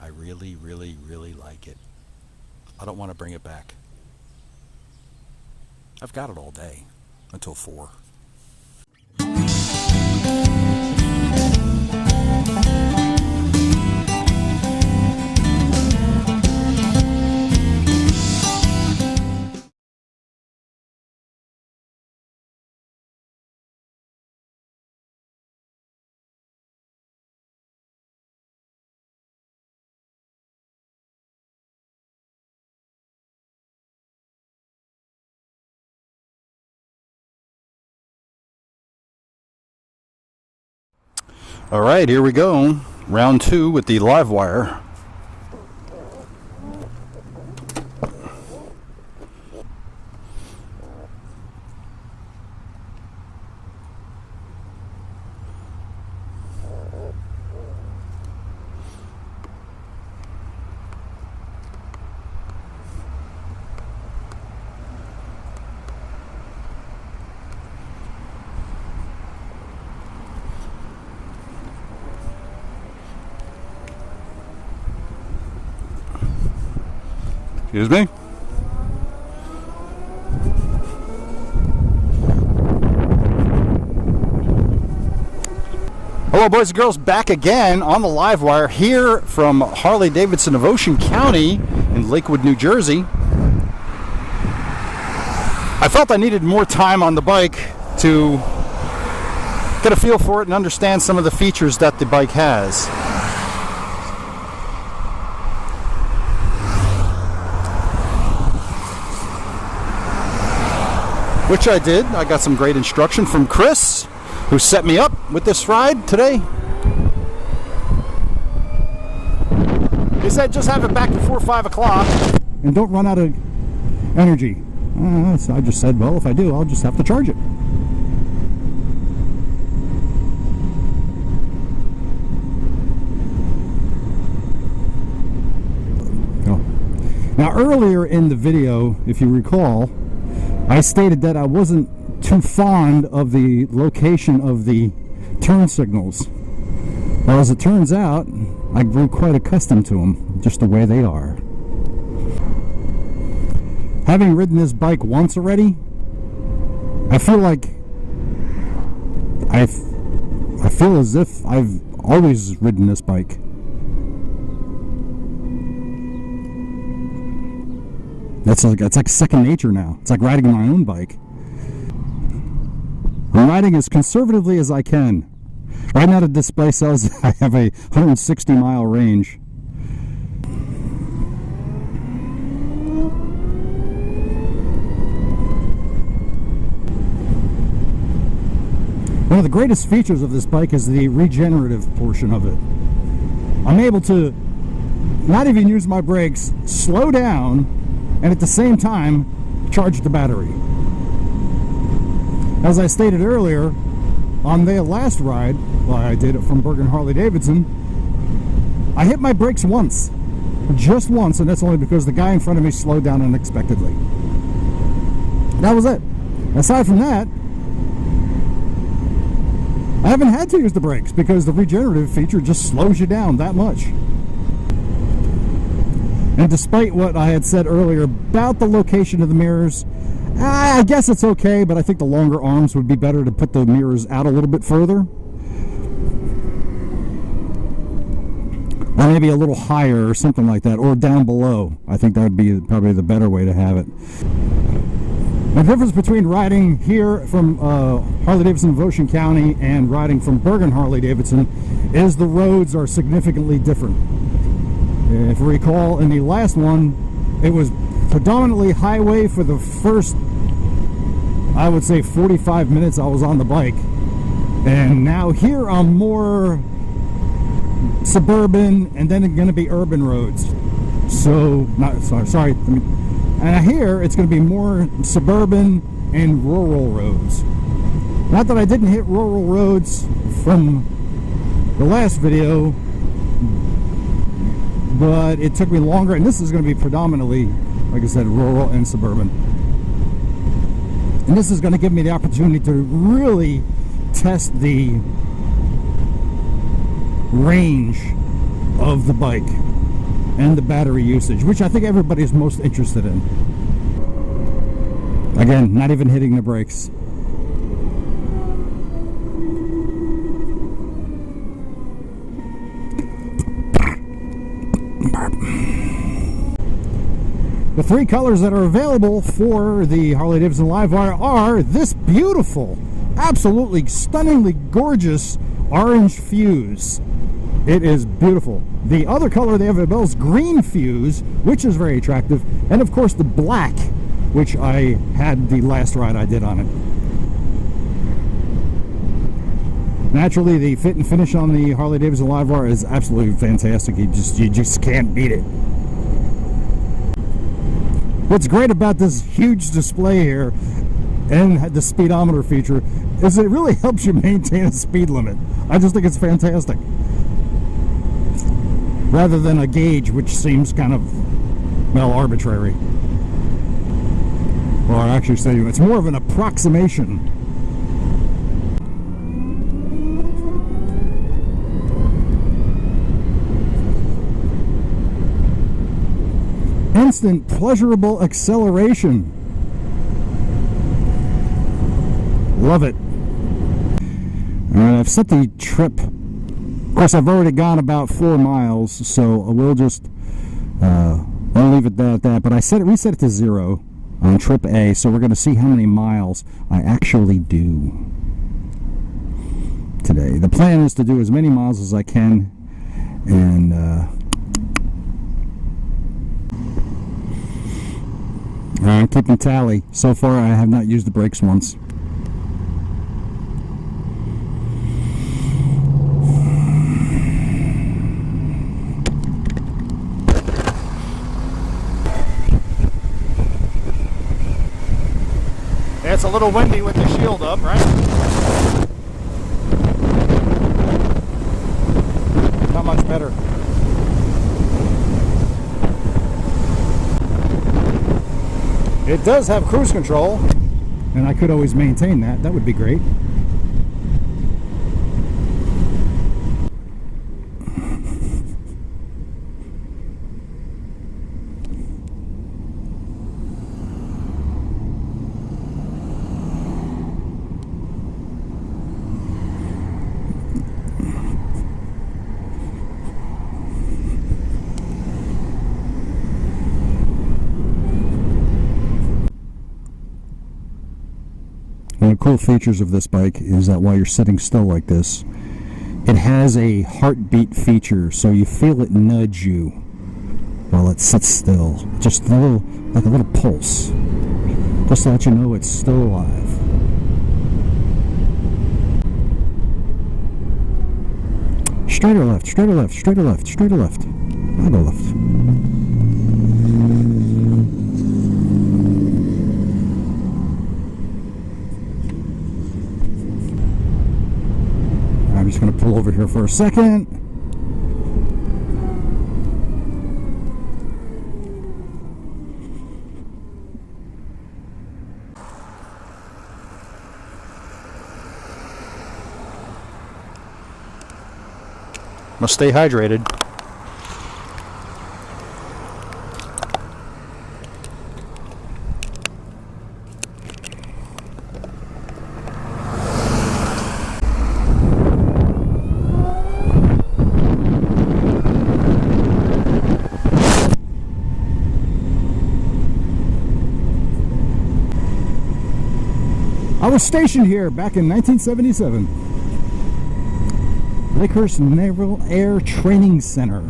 I really, really, really like it. I don't want to bring it back. I've got it all day until 4. All right, here we go. Round 2 with the Livewire. Excuse me. Hello boys and girls, back again on the Livewire here from Harley-Davidson of Ocean County in Lakewood, New Jersey. I felt I needed more time on the bike to get a feel for it and understand some of the features that the bike has. Which I did. I got some great instruction from Chris, who set me up with this ride today. He said just have it back before 5 o'clock and don't run out of energy. So I just said, well, if I do, I'll just have to charge it. Now earlier in the video, if you recall, I stated that I wasn't too fond of the location of the turn signals. Well, as it turns out, I grew quite accustomed to them, just the way they are. Having ridden this bike once already, I feel like I feel as if I've always ridden this bike. It's like second nature now. It's like riding my own bike. I'm riding as conservatively as I can. Right now the display says I have a 160-mile range. One of the greatest features of this bike is the regenerative portion of it. I'm able to not even use my brakes, slow down, and at the same time charge the battery. As I stated earlier, on the last ride, well, I did it from Bergen Harley-Davidson, I hit my brakes once, just once, and that's only because the guy in front of me slowed down unexpectedly. That was it. Aside from that, I haven't had to use the brakes because the regenerative feature just slows you down that much. And despite what I had said earlier about the location of the mirrors, I guess it's okay, but I think the longer arms would be better to put the mirrors out a little bit further. Or maybe a little higher or something like that, or down below. I think that would be probably the better way to have it. The difference between riding here from Harley-Davidson of Ocean County and riding from Bergen Harley-Davidson is the roads are significantly different. If you recall, in the last one, it was predominantly highway for the first, I would say, 45 minutes I was on the bike. And now here I'm more suburban and then going to be urban roads. So, sorry. And here it's going to be more suburban and rural roads. Not that I didn't hit rural roads from the last video, but it took me longer, and this is going to be predominantly, like I said, rural and suburban. And this is going to give me the opportunity to really test the range of the bike. and the battery usage, which I think everybody's most interested in. Again, not even hitting the brakes. The three colors that are available for the Harley-Davidson Livewire are this beautiful, absolutely stunningly gorgeous orange fuse. It is beautiful. The other color they have available is green fuse, which is very attractive, and of course the black, which I had the last ride I did on it. Naturally, the fit and finish on the Harley-Davidson Livewire is absolutely fantastic. You just can't beat it. What's great about this huge display here and the speedometer feature is it really helps you maintain a speed limit. I just think it's fantastic. Rather than a gauge, which seems kind of, well, arbitrary. Or actually, say it's more of an approximation. Instant pleasurable acceleration. Love it. Alright, I've set the trip. Of course, I've already gone about 4 miles, so we'll just I'll leave it at that. But I reset it to 0 on trip A, so we're going to see how many miles I actually do today. The plan is to do as many miles as I can, and I'm keeping tally. So far, I have not used the brakes once. It's a little windy with the shield up, right? Not much better. It does have cruise control, and I could always maintain that. That would be great. One of the cool features of this bike is that while you're sitting still like this, it has a heartbeat feature, so you feel it nudge you while it sits still. Just a little, like a little pulse, just to let you know it's still alive. Straight or left, straight or left, straight or left, straight or left. I'll go left. I'm just going to pull over here for a second. Must stay hydrated. I was stationed here back in 1977. Lakehurst Naval Air Training Center.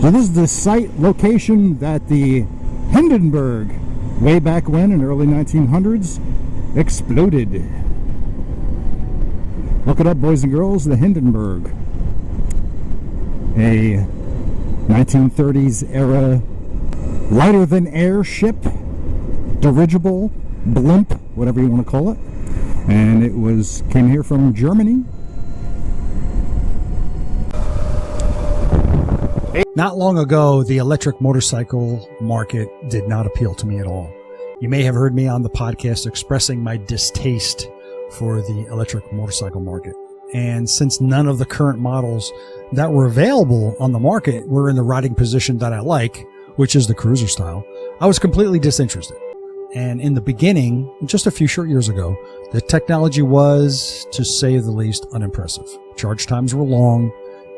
So this is the site location that the Hindenburg, way back when in the early 1900s, exploded. Look it up, boys and girls, the Hindenburg. A 1930s era lighter than air ship, dirigible, blimp, whatever you want to call it. And it came here from Germany. Not long ago, the electric motorcycle market did not appeal to me at all. You may have heard me on the podcast expressing my distaste for the electric motorcycle market. And since none of the current models that were available on the market were in the riding position that I like, which is the cruiser style, I was completely disinterested. And in the beginning, just a few short years ago, the technology was, to say the least, unimpressive. Charge times were long,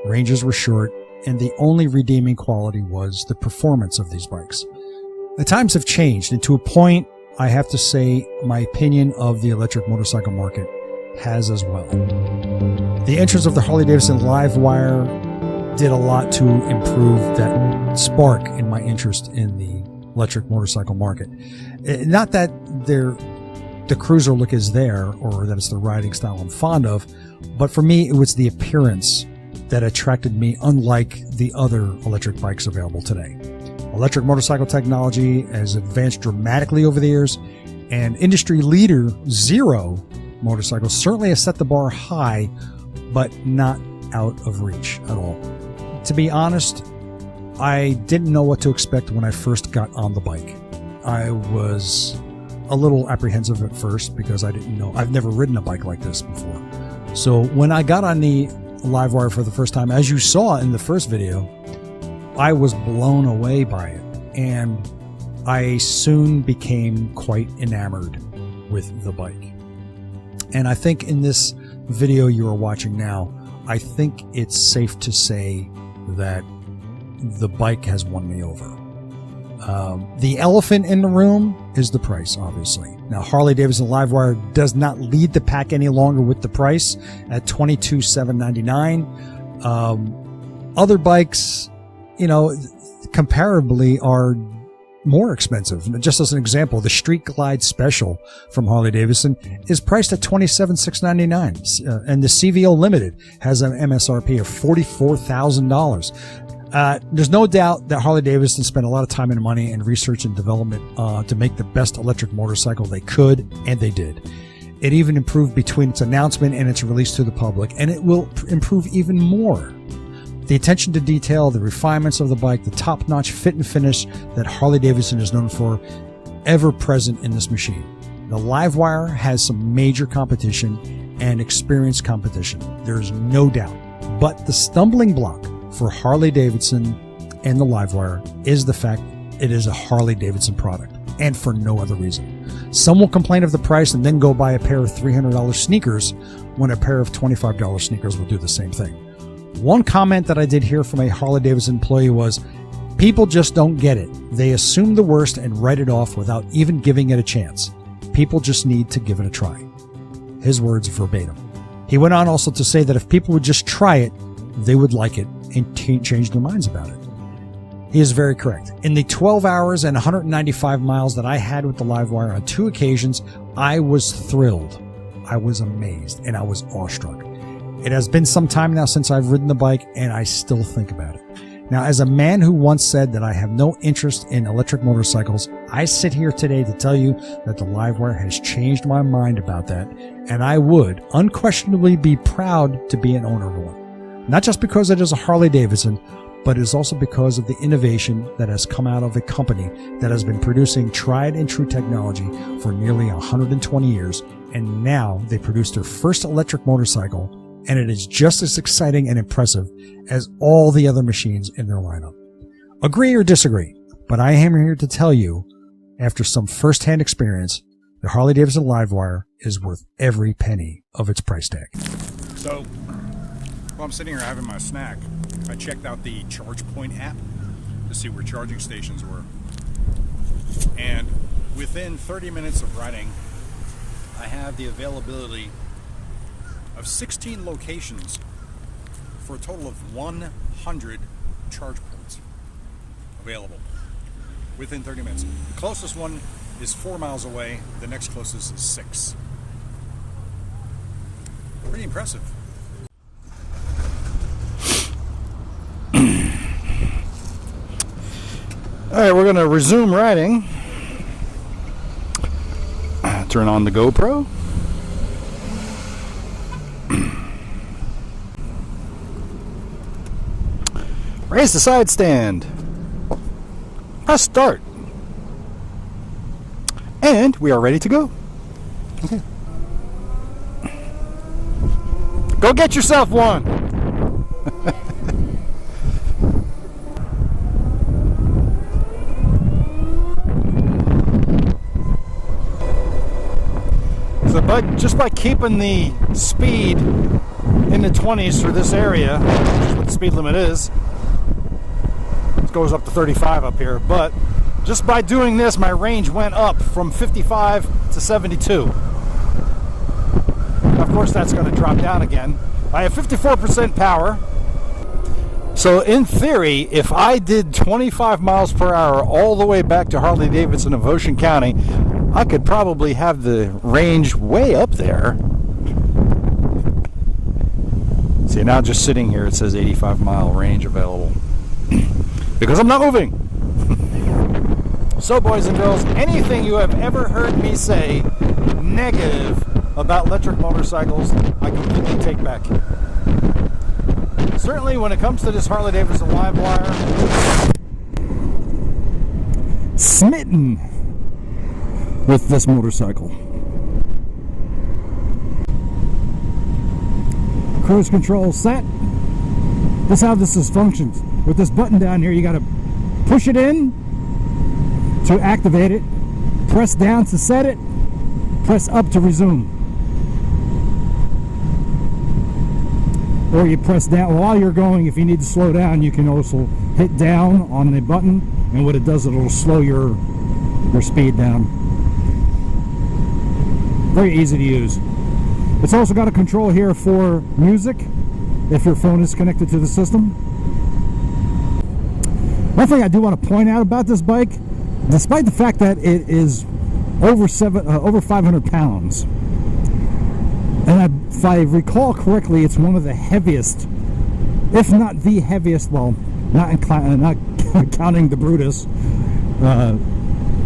ranges were short, and the only redeeming quality was the performance of these bikes. The times have changed, and to a point, I have to say my opinion of the electric motorcycle market has as well. The entrance of the Harley-Davidson Livewire did a lot to improve that spark in my interest in the electric motorcycle market. Not that the cruiser look is there or that it's the riding style I'm fond of, but for me, it was the appearance that attracted me, unlike the other electric bikes available today. Electric motorcycle technology has advanced dramatically over the years, and industry leader Zero motorcycles certainly has set the bar high, but not out of reach at all. To be honest, I didn't know what to expect when I first got on the bike. I was a little apprehensive at first because I didn't know. I've never ridden a bike like this before. So when I got on the Livewire for the first time, as you saw in the first video, I was blown away by it, and I soon became quite enamored with the bike. And I think in this video you are watching now, I think it's safe to say that the bike has won me over. The elephant in the room is the price, obviously. Now, Harley-Davidson Livewire does not lead the pack any longer with the price at $22,799. Other bikes, you know, comparably are more expensive. Just as an example, the Street Glide Special from Harley-Davidson is priced at $27,699, and the CVO Limited has an MSRP of $44,000. There's no doubt that Harley-Davidson spent a lot of time and money in research and development to make the best electric motorcycle they could, and they did. It even improved between its announcement and its release to the public, and it will improve even more. The attention to detail, the refinements of the bike, the top-notch fit and finish that Harley-Davidson is known for, ever present in this machine. The Livewire has some major competition and experienced competition. There's no doubt. But the stumbling block for Harley-Davidson and the Livewire is the fact it is a Harley-Davidson product, and for no other reason. Some will complain of the price and then go buy a pair of $300 sneakers when a pair of $25 sneakers will do the same thing. One comment that I did hear from a Harley-Davidson employee was, people just don't get it. They assume the worst and write it off without even giving it a chance. People just need to give it a try. His words verbatim. He went on also to say that if people would just try it, they would like it and change their minds about it. He is very correct. In the 12 hours and 195 miles that I had with the Livewire on 2 occasions, I was thrilled. I was amazed, and I was awestruck. It has been some time now since I've ridden the bike, and I still think about it. Now, as a man who once said that I have no interest in electric motorcycles, I sit here today to tell you that the Livewire has changed my mind about that, and I would unquestionably be proud to be an owner of one. Not just because it is a Harley-Davidson, but it is also because of the innovation that has come out of a company that has been producing tried and true technology for nearly 120 years, and now they produce their first electric motorcycle, and it is just as exciting and impressive as all the other machines in their lineup. Agree or disagree, but I am here to tell you, after some first-hand experience, the Harley-Davidson Livewire is worth every penny of its price tag. So, while I'm sitting here having my snack, I checked out the ChargePoint app to see where charging stations were. And within 30 minutes of riding, I have the availability of 16 locations for a total of 100 charge points available within 30 minutes. The closest one is 4 miles away. The next closest is 6. Pretty impressive. All right, we're going to resume riding. Turn on the GoPro. Raise the side stand. Press start. And we are ready to go. Okay. Go get yourself one. So just by keeping the speed in the 20s for this area, which is what the speed limit is, it goes up to 35 up here, but just by doing this, my range went up from 55 to 72. Of course, that's going to drop down again. I have 54% power. So in theory, if I did 25 miles per hour all the way back to Harley-Davidson of Ocean County, I could probably have the range way up there. See, now just sitting here, it says 85-mile range available. Because I'm not moving. So, boys and girls, anything you have ever heard me say negative about electric motorcycles, I completely take back. Certainly when it comes to this Harley-Davidson Livewire, smitten with this motorcycle. Cruise control set. This is how this functions. With this button down here, you got to push it in to activate it, press down to set it, press up to resume. Or you press down while you're going. If you need to slow down, you can also hit down on the button, and what it does, it'll slow your speed down. Very easy to use. It's also got a control here for music if your phone is connected to the system. One thing I do want to point out about this bike, despite the fact that it is over 500 pounds, and if I recall correctly, it's one of the heaviest, if not the heaviest, well, not counting the Brutus,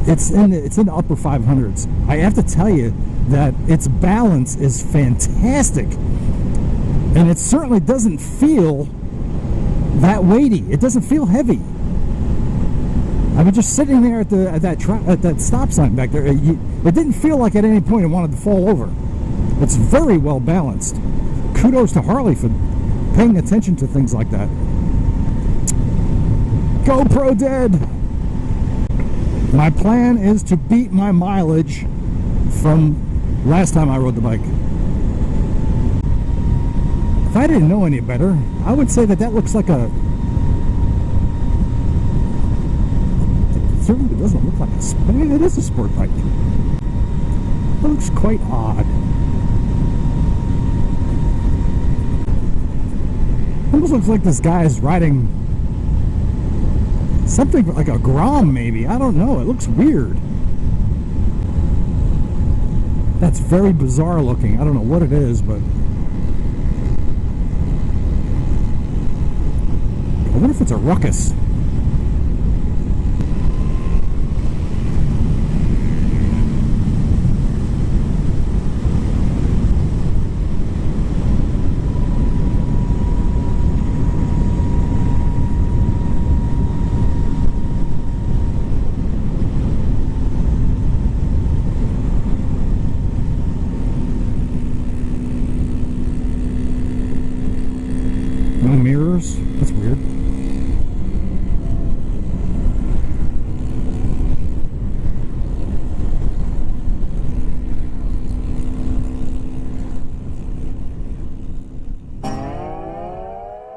it's in the upper 500s. I have to tell you that its balance is fantastic, and it certainly doesn't feel that weighty. It doesn't feel heavy. I mean, just sitting there at that stop sign back there, it didn't feel like at any point it wanted to fall over. It's very well balanced. Kudos to Harley for paying attention to things like that. GoPro dead. My plan is to beat my mileage from last time I rode the bike. If I didn't know any better, I would say that looks like a... It certainly doesn't look like a... Maybe it is a sport bike. It looks quite odd. It almost looks like this guy is riding something like a Grom, maybe. I don't know. It looks weird. That's very bizarre looking. I don't know what it is, but I wonder if it's a ruckus. No mirrors? That's weird.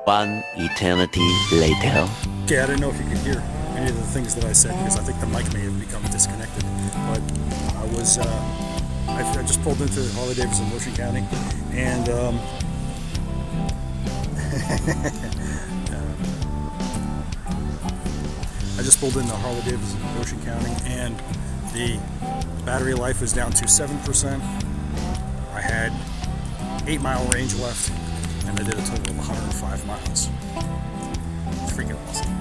One eternity later. Okay, I didn't know if you could hear any of the things that I said because I think the mic may have become disconnected. But I just pulled into Harley-Davidson, Ocean County, and I just pulled into Harley-Davidson, Ocean County, and the battery life was down to 7%. I had 8-mile range left, and I did a total of 105 miles. Freaking awesome.